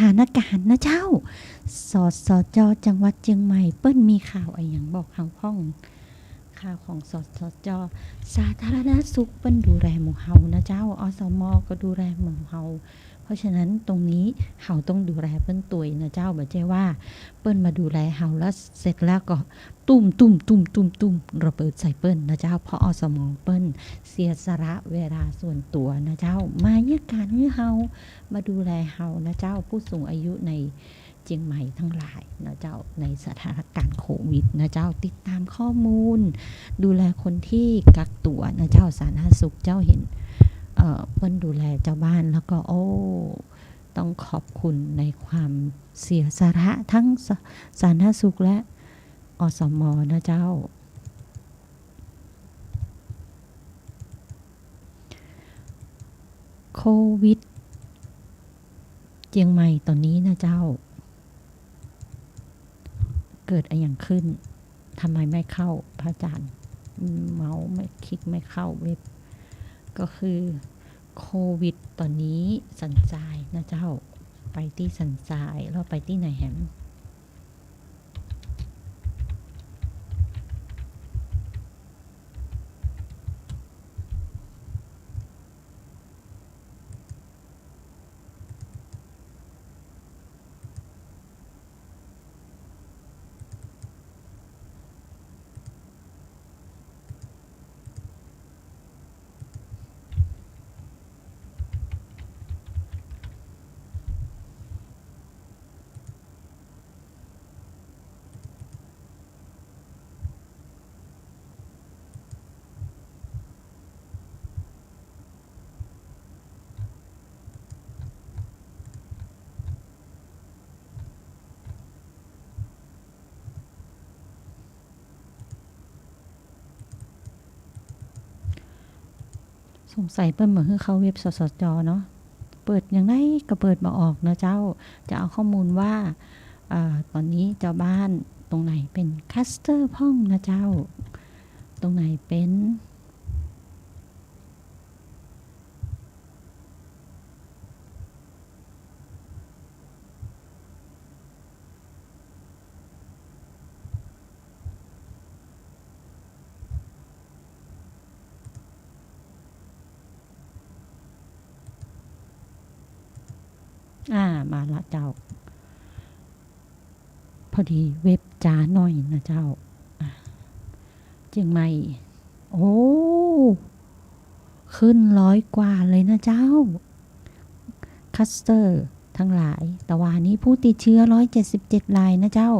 ถานการณ์นะเจ้าสสจจังหวัดเชียงใหม่เปิ้นมีข่าวอะไรอย่างบอกเฮาพ้องข่าวของสสจสาธารณสุขเปิ้นดูแลหมู่เฮานะเจ้าอสมก็ดูแลหมู่เฮาเพราะฉะนั้นตรงนี้เฮาต้องดูแลเปิ้นตัวยนะเจ้าบ่ใช่ว่าเปิ้นมาดูแลเฮาแล้วเสร็จแล้วก็ตุ้มระเบิดใส่เปิ้นนะเจ้าเพราะอสมเปิ้นเสียสละเวลาส่วนตัวนะเจ้ามาเยี่ยการให้เฮามาดูแลเฮานะเจ้าผู้สูงอายุในเชียงใหม่ทั้งหลายนะเจ้าในสถานการณ์โควิดนะเจ้าติดตามข้อมูลดูแลคนที่กักตัวนะเจ้าสาธารณสุขเจ้าเห็นเปิ้นดูแลเจ้าบ้านแล้วก็ต้องขอบคุณในความเสียสละทั้งสาธารณสุขและอสมนะเจ้าโควิดเชียงใหม่ตอนนี้นะเจ้าเกิดอะไรอย่างขึ้นทำไมไม่เข้าพระอาจารย์เมาส์ไม่คลิกไม่เข้าเว็บก็คือโควิดตอนนี้สันทรายนะเจ้าไปที่สันทรายแล้วไปที่ไหนแฮมสงสัยเปิ้นเหมือนเข้าเว็บสสจเนาะเปิดอย่างไรก็เปิดบ่ออกนะเจ้าจะเอาข้อมูลว่าตอนนี้เจ้าบ้านตรงไหนเป็นคลัสเตอร์พ่องนะเจ้าตรงไหนเป็นมาละเจ้าพอดีเว็บจ้าหน่อยนะเจ้าเชียงใหม่ขึ้น100 กว่าเลยนะเจ้าคลัสเตอร์ทั้งหลายแต่ว่านี้ผู้ติดเชื้อ177 รายนะเจ้า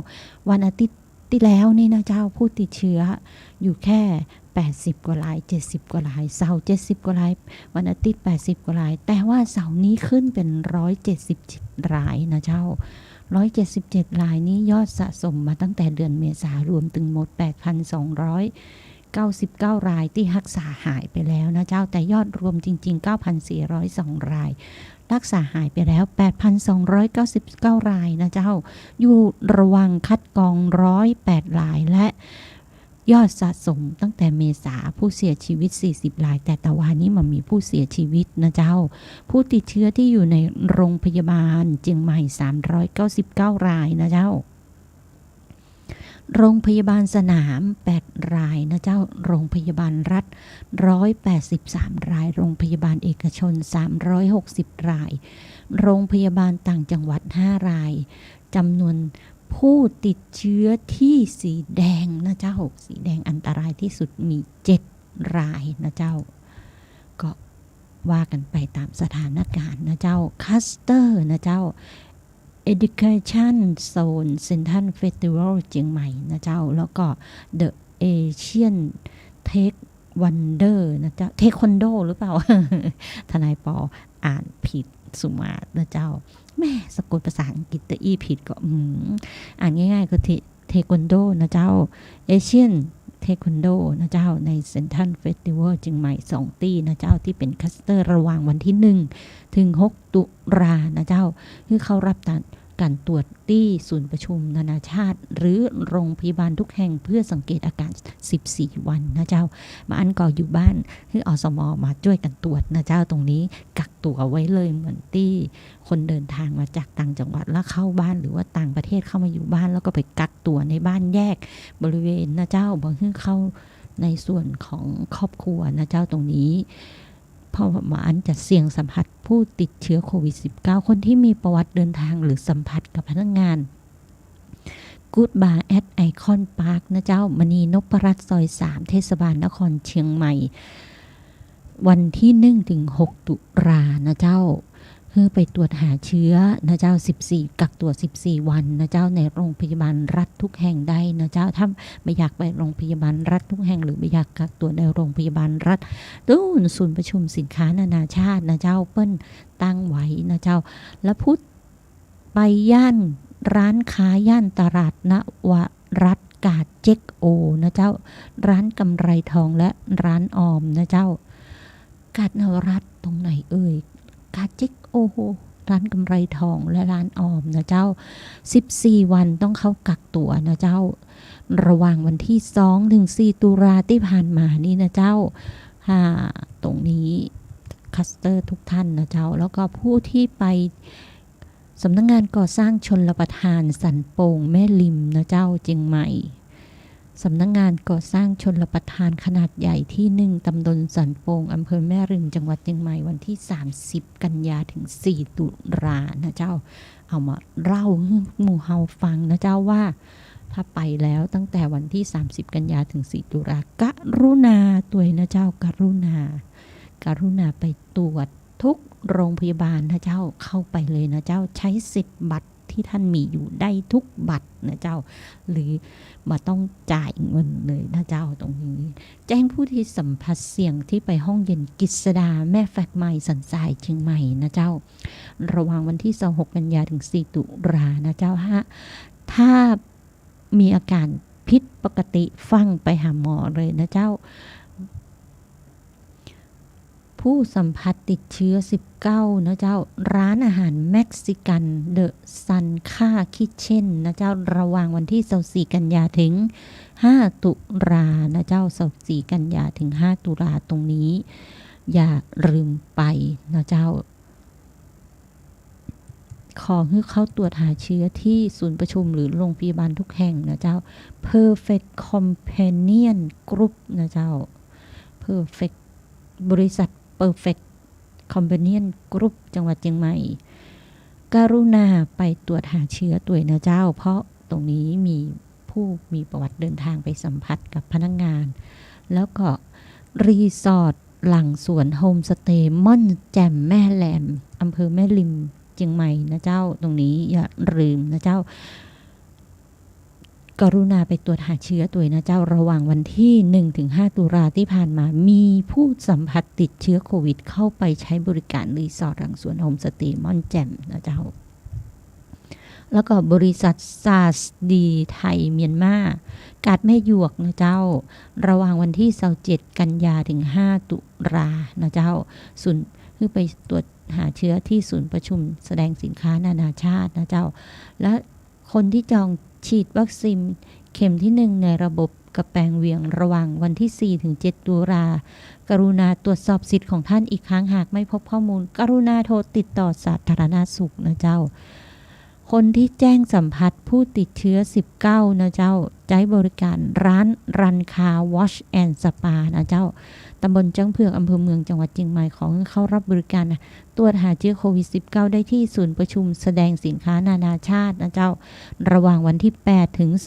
วันอาทิตย์ที่แล้วนี่นะเจ้าผู้ติดเชื้ออยู่แค่80 กว่าราย70 กว่ารายเสาร์70 กว่ารายวันอาทิตย์80 กว่ารายแต่ว่าเสาร์นี้ขึ้นเป็น177 รายนะเจ้า177 รายนี้ยอดสะสมมาตั้งแต่เดือนเมษารวมถึงหมด 8,299 รายที่รักษาหายไปแล้วนะเจ้าแต่ยอดรวมจริงๆ 9,402 รายรักษาหายไปแล้ว 8,299 รายนะเจ้าอยู่ระวังคัดกรอง108 รายและยอดสะสมตั้งแต่เมษาผู้เสียชีวิต40 รายแต่วันนี้มันมีผู้เสียชีวิตนะเจ้าผู้ติดเชื้อที่อยู่ในโรงพยาบาลเชียงใหม่399 รายนะเจ้าโรงพยาบาลสนาม8 รายนะเจ้าโรงพยาบาลรัฐ183 รายโรงพยาบาลเอกชน360 รายโรงพยาบาลต่างจังหวัด5 รายจำนวนผู้ติดเชื้อที่สีแดงนะเจ้าสีแดงอันตรายที่สุดมี7 รายนะเจ้าก็ว่ากันไปตามสถานการณ์นะเจ้าคัสเตอร์นะเจ้า Education Zone Central Festival เชียงใหม่นะเจ้าแล้วก็ The Asian Taekwondo นะเจ้า Taekwondo หรือเปล่า ทนายปออ่านผิดสุมานะเจ้าแม่สะกดภาษาอังกฤษแต่อีผิดก็อ่านง่ายๆคือเทควันโดนะเจ้าเอเชียนเทควันโดนะเจ้าในเซ็นทรัลเฟสติวัลเชียงใหม่2 ที่นะเจ้าที่เป็นคลัสเตอร์ระหว่างวันที่1 ถึง 6 ตุลานะเจ้าคือเขารับ การตรวจที่ศูนย์ประชุมนานาชาติหรือโรงพยาบาลทุกแห่งเพื่อสังเกตอาการ14วันนะเจ้ามาอันก็อยู่บ้านคืออสมมาช่วยกันตรวจนะเจ้าตรงนี้กักตัวไว้เลยเหมือนที่คนเดินทางมาจากต่างจังหวัดแล้วเข้าบ้านหรือว่าต่างประเทศเข้ามาอยู่บ้านแล้วก็ไปกักตัวในบ้านแยกบริเวณนะเจ้าบอกให้เข้าในส่วนของครอบครัวนะเจ้าตรงนี้เพราะว่าอันจะเสี่ยงสัมผัสผู้ติดเชื้อโควิด -19 คนที่มีประวัติเดินทางหรือสัมผัสกับพนักงานกู๊ดบาร์แอดไอคอนพาร์คนะเจ้ามณีนพรัตน์ซอย 3 เทศบาลนครเชียงใหม่วันที่1ถึง6ตุลานะเจ้าคือไปตรวจหาเชื้อนะเจ้า14กักตัว14วันนะเจ้าในโรงพยาบาลรัฐทุกแห่งได้นะเจ้าถ้าไม่อยากไปโรงพยาบาลรัฐทุกแห่งหรือไม่อยากกักตัวในโรงพยาบาลรัฐตู้ศูนย์ประชุมสินค้านานาชาตินะเจ้าเปิ้นตั้งไว้นะเจ้าแล้วพูดไปย่านร้านค้าย่านตลาดนวรัตน์กาดเจ๊กโอนะเจ้าร้านกำไรทองและร้านออมนะเจ้ากาดนวรัตน์ตรงไหนเอ่ยกาดเจ๊กโอร้านกำไรทองและร้านออมนะเจ้า14วันต้องเข้ากักตัวนะเจ้าระหว่างวันที่2ถึง4ตุลาที่ผ่านมานี่นะเจ้าตรงนี้คัสเตอร์ทุกท่านนะเจ้าแล้วก็ผู้ที่ไปสำนักงานก่อสร้างชลประทานสันโป่งแม่ริมนะเจ้าเชียงใหม่สำนักงานก่อสร้างชลประทานขนาดใหญ่ที่1ตำบลสันโป่งอำเภอแม่ริมจังหวัดเชียงใหม่วันที่30กันยาถึง4ตุลานะเจ้าเอามาเล่าให้หมู่เฮาฟังนะเจ้าว่าถ้าไปแล้วตั้งแต่วันที่30กันยาถึง4ตุลากรุณาตัวนะเจ้ากรุณาไปตรวจทุกโรงพยาบาลนะเจ้าเข้าไปเลยนะเจ้าใช้สิทธิ์บัตรที่ท่านมีอยู่ได้ทุกบัตรนะเจ้าหรือมาต้องจ่ายเงินเลยนะเจ้าตรงนี้แจ้งผู้ที่สัมผัสเสี่ยงที่ไปห้องเย็นกฤษดาแม่แฟกใหม่สันทรายเชียงใหม่นะเจ้าระหว่างวันที่26กันยาถึง4ตุลานะเจ้าถ้ามีอาการผิดปกติฟังไปหาหมอเลยนะเจ้าผู้สัมผัสติดเชื้อ19นะเจ้าร้านอาหารเม็กซิกันเดอะซันค่าคิทเช่นนะเจ้าระหว่างวันที่24กันยาถึง5ตุลานะเจ้า24กันยาถึง5ตุลาตรงนี้อย่าลืมไปนะเจ้าขอให้เขาตรวจหาเชื้อที่ศูนย์ประชุมหรือโรงพยาบาลทุกแห่งนะเจ้า Perfect Companion Group นะเจ้า Perfect บริษัท Perfect Companion Group จังหวัดเชียงใหม่กรุณาไปตรวจหาเชื้อตัวนะเจ้าเพราะตรงนี้มีผู้มีประวัติเดินทางไปสัมผัสกับพนักงานแล้วก็รีสอร์ทหลังสวนโฮมสเตย์ม่อนแจ่มแม่แหลมอำเภอแม่ริมเชียงใหม่นะเจ้าตรงนี้อย่าลืมนะเจ้ากรุณาไปตรวจหาเชื้อตัวนะเจ้าระหว่างวันที่1ถึง5ตุลาที่ผ่านมามีผู้สัมผัสติดเชื้อโควิดเข้าไปใช้บริการรีสอร์ทหลังสวนโฮมสเตย์ม่อนแจ่มนะเจ้าแล้วก็บริษัทซาสดีไทยเมียนมากาดแม่หยวกนะเจ้าระหว่างวันที่27กันยาถึง5ตุลานะเจ้าศูนย์คือไปตรวจหาเชื้อที่ศูนย์ประชุมแสดงสินค้านานาชาตินะเจ้าและคนที่จองฉีดวัคซีนเข็มที่1ในระบบกระแปงเวียงระหว่างวันที่4ถึง7ตุลากรุณาตรวจสอบสิทธิ์ของท่านอีกครั้งหากไม่พบข้อมูลกรุณาโทรติดต่อสาธารณสุขนะเจ้าคนที่แจ้งสัมผัสผู้ติดเชื้อ19นะเจ้าใช้บริการร้านรันคาวอชแอนด์สปานะเจ้าตำบลจังเผือกอำเภอเมืองจังหวัดเชียงใหม่ของเข้ารับบริการตรวจหาเชื้อโควิด -19 ได้ที่ศูนย์ประชุมแสดงสินค้านานาชาตินะเจ้าระหว่างวันที่8ถึง15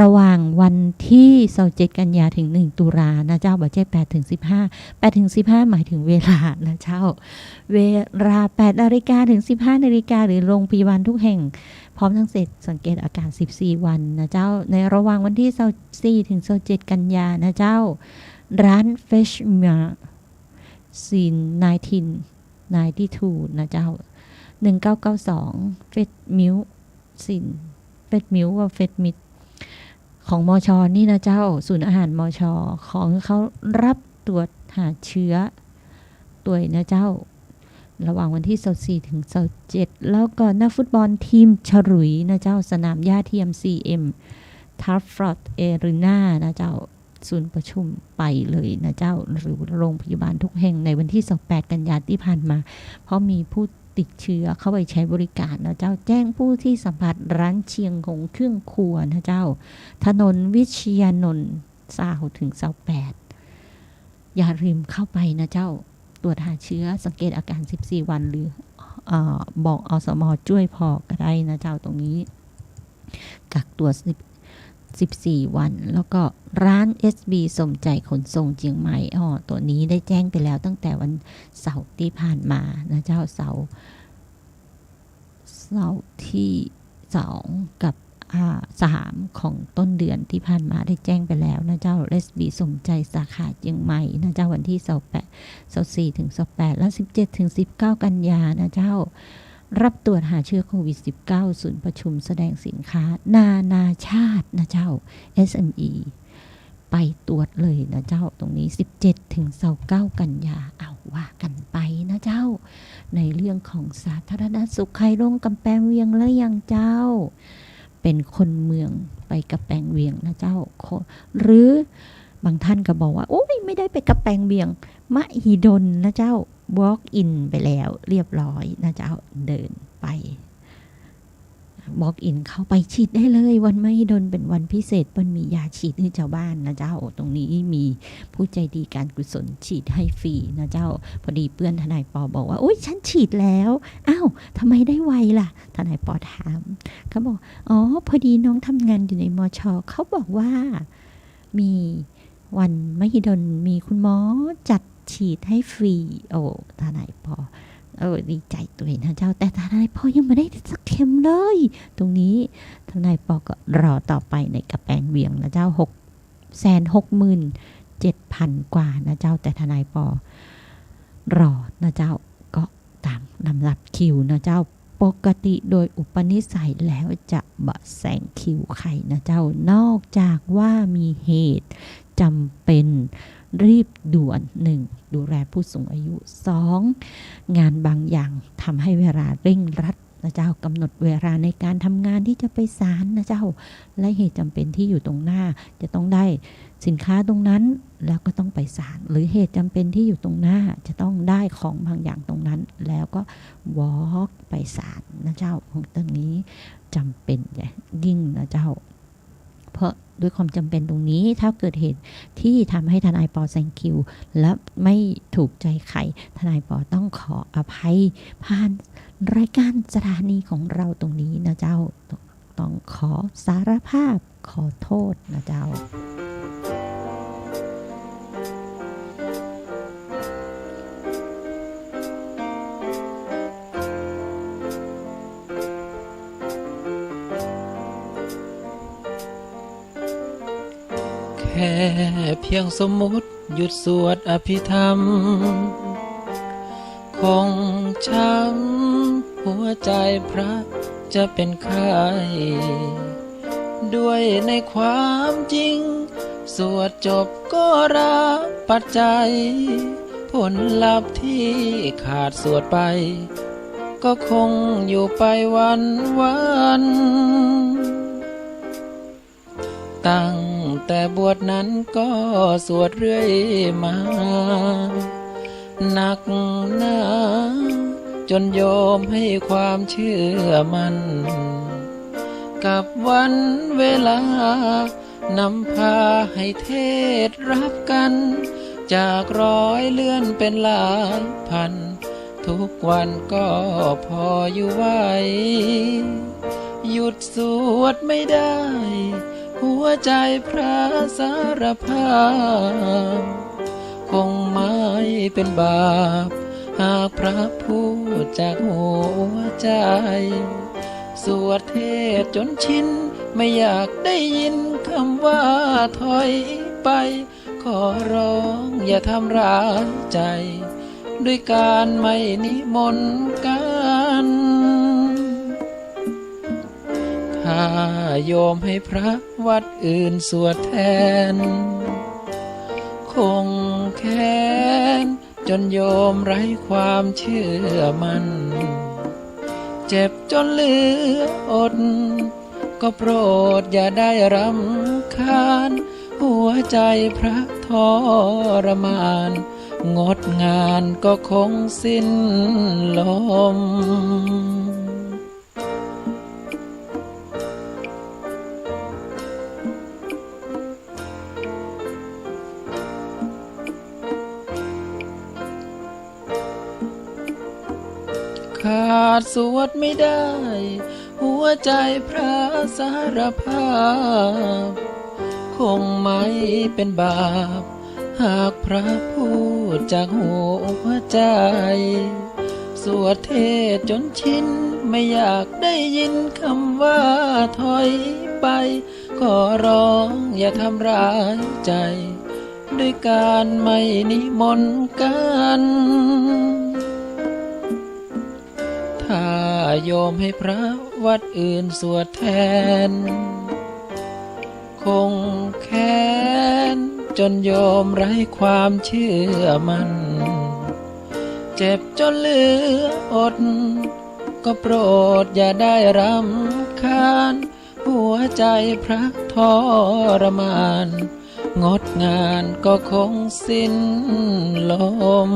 ระหว่างวันที่27กันยาถึง1ตุลานะเจ้าบ่ใช่8ถึง15หมายถึงเวลานะเจ้าเวลา8นาฬิกาถึง15นาฬิกาหรือโรงพยาบาลทุกแห่งพร้อมทั้งเสร็จสังเกตอาการ14วันนะเจ้าในระหว่างวันที่24ถึง27กันยานะเจ้าร้าน Fresh Milk ซีน1992นะเจ้า1992 Fresh Milk ซีน Fresh Milk ว่า Fresh Milkของมช.นี่นะเจ้าศูนย์อาหารมช.ของเขารับตรวจหาเชื้อตัวนะเจ้า ระหว่างวันที่24ถึง27แล้วก็นักฟุตบอลทีมฉลุยนะเจ้าสนามหญ้าเทียม CM ทัฟฟอร์ดเอรีนานะเจ้าศูนย์ประชุมไปเลยนะเจ้าหรือโรงพยาบาลทุกแห่งในวันที่28กันยายนที่ผ่านมาเพราะมีผู้ติดเชื้อเข้าไปใช้บริการนะเจ้าแจ้งผู้ที่สัมผัสร้านเชียงของเครื่องครัวนะเจ้าถนนวิเชียรนนท์20ถึง28อย่าลืมเข้าไปนะเจ้าตรวจหาเชื้อสังเกตอาการ14วันหรือบอกอสมช่วยพอก็ได้นะเจ้าตรงนี้กักตัว14วันแล้วก็ร้าน SB สมใจขนส่งเชียงใหม่ตัวนี้ได้แจ้งไปแล้วตั้งแต่วันเสาร์ที่ผ่านมานะเจ้าเสาร์ที่2กับ3ของต้นเดือนที่ผ่านมาได้แจ้งไปแล้วนะเจ้า SB สมใจสาขาเชียงใหม่นะเจ้าวันที่24ถึง28และ17ถึง19กันยานะเจ้ารับตรวจหาเชื้อโควิด -19 ศูนย์ประชุมแสดงสินค้านานาชาตินะเจ้า SME ไปตรวจเลยนะเจ้าตรงนี้17ถึง29กันยาเอาว่ากันไปนะเจ้าในเรื่องของสาธารณสุขใครลงกำแพงเวียงแล้วยังเจ้าเป็นคนเมืองไปกำแพงเวียงนะเจ้าหรือบางท่านก็บอกว่าโอ้ยไม่ได้ไปกำแพงเวียงมหิดลนะเจ้า walk in ไปแล้วเรียบร้อยนะเจ้าเดินไป walk in เข้าไปฉีดได้เลยวันมหิดลเป็นวันพิเศษเปิ้นมียาฉีดให้ชาวบ้านนะเจ้าตรงนี้มีผู้ใจดีการกุศลฉีดให้ฟรีนะเจ้าพอดีเพื่อนทนายปอบอกว่าโอ๊ยฉันฉีดแล้วอ้าวทำไมได้ไวล่ะทนายปอถามเขาบอกอ๋อพอดีน้องทำงานอยู่ในมช.เขาบอกว่ามีวันมหิดลมีคุณหมอจัดฉีดให้ฟรีโอ้ทนายปอดีใจตัวเองนะเจ้าแต่ทนายปอยังไม่ได้สักเข็มเลยตรงนี้ทนายปอก็รอต่อไปในกระแปงเวียงนะเจ้า667,000 กว่านะเจ้าแต่ทนายปอรอนะเจ้าก็ตามลำดับคิวนะเจ้าปกติโดยอุปนิสัยแล้วจะบะแสงคิวใครนะเจ้านอกจากว่ามีเหตุจำเป็นรีบด่วน1ดูแลผู้สูงอายุ2งานบางอย่างทำให้เวลาเร่งรัดนะเจ้ากำหนดเวลาในการทำงานที่จะไปศาลนะเจ้าและเหตุจำเป็นที่อยู่ตรงหน้าจะต้องได้สินค้าตรงนั้นแล้วก็ต้องไปศาลหรือเหตุจำเป็นที่อยู่ตรงหน้าจะต้องได้ของบางอย่างตรงนั้นแล้วก็วอล์กไปศาลนะเจ้าของตรงนี้จำเป็นยิ่งนะเจ้าเพราะด้วยความจำเป็นตรงนี้ถ้าเกิดเหตุที่ทำให้ทนายปอแซงคิวและไม่ถูกใจใครทนายปอต้องขออภัยผ่านรายการสถานีของเราตรงนี้นะเจ้าต้องขอสารภาพขอโทษนะเจ้าแค่เพียงสมมุติหยุดสวดอภิธรรมของช้ำหัวใจพระจะเป็นไข้ด้วยในความจริงสวดจบก็รับปัจจัยผลลัพธ์ที่ขาดสวดไปก็คงอยู่ไปวันตั้งแต่บวชนั้นก็สวดเรื่อยมาหนักหนาจนโยมให้ความเชื่อมันกับวันเวลานำพาให้เทศรับกันจาก100เลื่อนเป็นหลายพันทุกวันก็พออยู่ไหวหยุดสวดไม่ได้หัวใจพระสารภาพคงไม่เป็นบาปหากพระพูดจากหัวใจสวดเทศจนชินไม่อยากได้ยินคำว่าถอยไปขอร้องอย่าทำร้ายใจด้วยการไม่นิมนต์กันถ้าโยมให้พระวัดอื่นสวดแทนคงแค้น จนโยมไร้ความเชื่อมัน่นเจ็บจนเหลืออด ก็โปรดอย่าได้รำคาญหัวใจพระทรมานงดงานก็คงสิ้นลม ขาดสวดไม่ได้ หัวใจพระสารภาพ คงไม่เป็นบาป หากพระพูดจากหัวใจ สวดเทศจนชินไม่อยากได้ยินคำว่าถอยไป ขอร้องอย่าทำร้ายใจ ด้วยการไม่นิมนต์กัน ถ้าโยมให้พระวัดอื่นสวดแทน คงแค้นจนโยมไร้ความเชื่อมัน่นเจ็บจนเหลืออด ก็โปรดอย่าได้รำคาญหัวใจพระทรมานงดงานก็คงสิ้นลม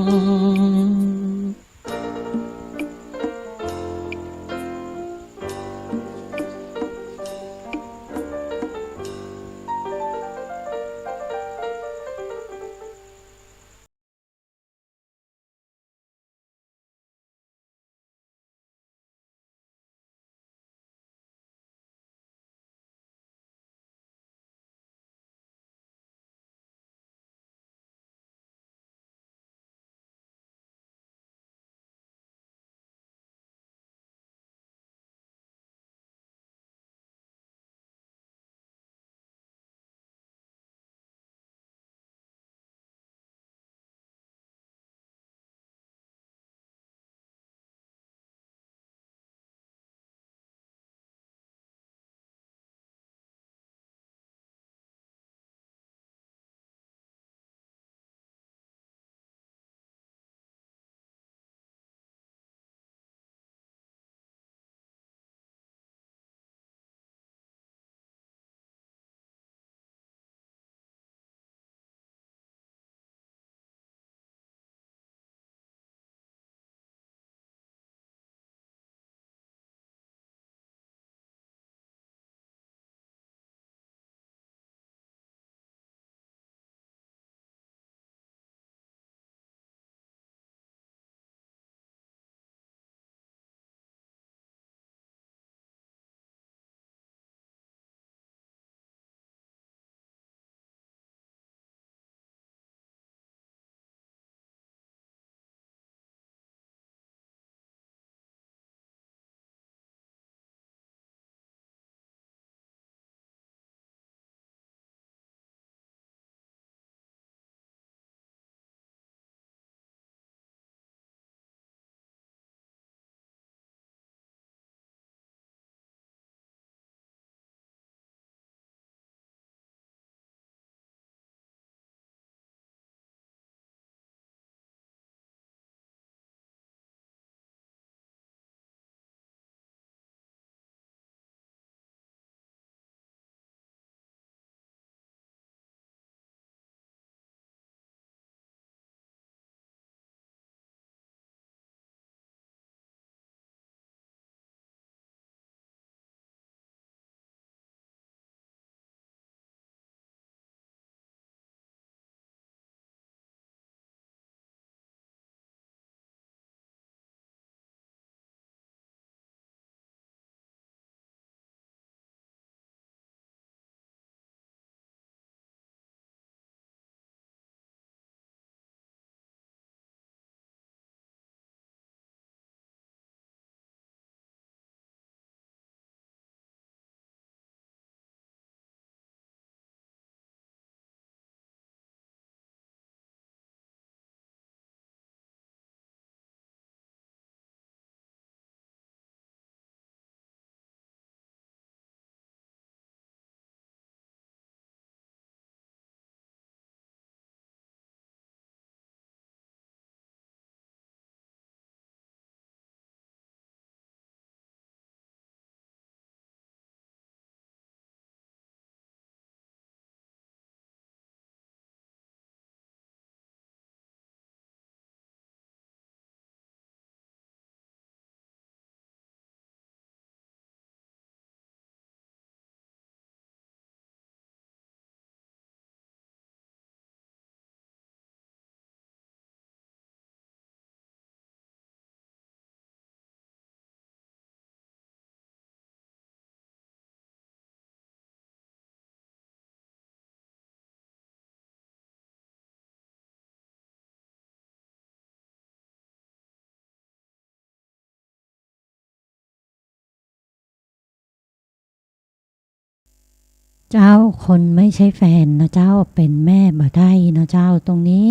เจ้าคนไม่ใช่แฟนนะเจ้าเป็นแม่บ่ได้นะเจ้าตรงนี้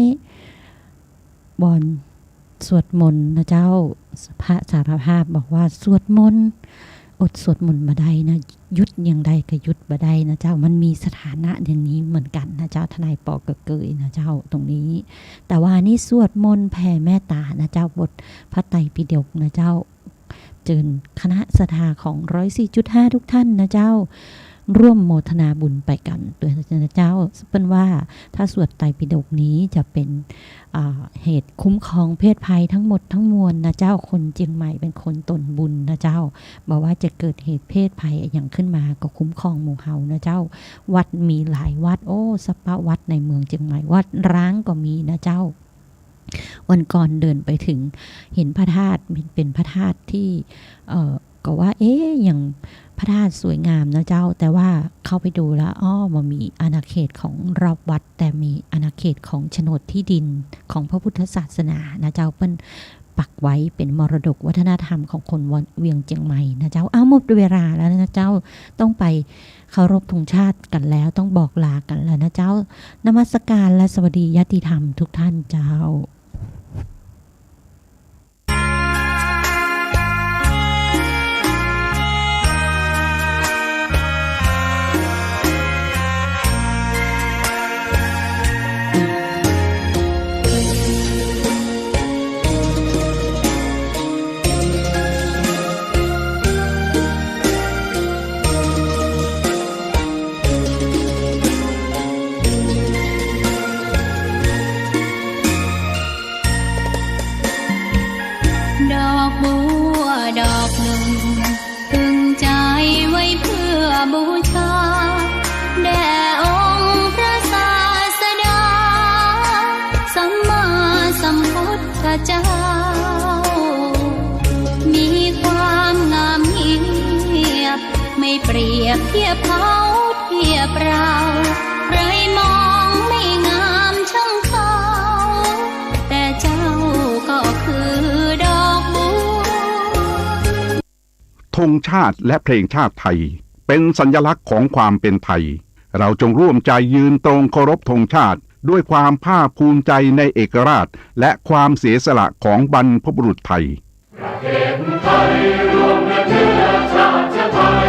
บอนสวดมนต์นะเจ้าพระสารภาพบอกว่าสวดมนต์อดสวดมนต์บ่ได้นะยุดอย่างใดก็ยุดบ่ได้นะเจ้ามันมีสถานะอย่างนี้เหมือนกันนะเจ้าทนายปอเกเกยนะเจ้าตรงนี้ แต่ว่านี่สวดมนต์แผ่เมตตานะเจ้าบทพระไตรปิฎกนะเจ้าเจิญคณะศรัทธาของ104.5ทุกท่านนะเจ้าร่วมโมทนาบุญไปกันด้วยนะเจ้าเป็นว่าถ้าสวดไตรปิฎกนี้จะเป็นเหตุคุ้มครองเพศภัยทั้งหมดทั้งมวลนะเจ้าคนเจียงใหม่เป็นคนตนบุญนะเจ้าบอกว่าจะเกิดเหตุเพศภัยอย่างขึ้นมาก็คุ้มครองหมู่เฮานะเจ้าวัดมีหลายวัดโอ้สปะวัดในเมืองเจียงใหม่วัดร้างก็มีนะเจ้าวันก่อนเดินไปถึงเห็นพระธาตุเป็นพระธาตุที่ก็ว่าอย่างพระธาตุสวยงามนะเจ้าแต่ว่าเข้าไปดูแล้วมันมีอาณาเขตของรอบวัดแต่มีอาณาเขตของโฉนดที่ดินของพระพุทธศาสนานะเจ้าเป็นปักไว้เป็นมรดกวัฒนธรรมของคนเวียงเจียงใหม่นะเจ้าหมดเวลาแล้วนะเจ้าต้องไปเคารพธงชาติกันแล้วต้องบอกลากันแล้วนะเจ้านมัสการและสวัสดีญาติธรรมทุกท่านเจ้าดอกบัวดอกหนึ่งพึงใจไว้เพื่อบูชาแด่องค์พระศาสดาสัมมาสัมพุทธเจ้ามีความงามเงียบไม่เปรียบเทียบเขาเทียบเราใครมองไม่งามช่างเขาแต่เจ้าก็คือดอกบัว ธงชาติและเพลงชาติไทยเป็นสัญลักษณ์ของความเป็นไทยเราจงร่วมใจยืนตรงเคารพธงชาติด้วยความภาคภูมิใจในเอกราชและความเสียสละของบรรพบุรุษไทยประเทศไทยรวมเชื้อ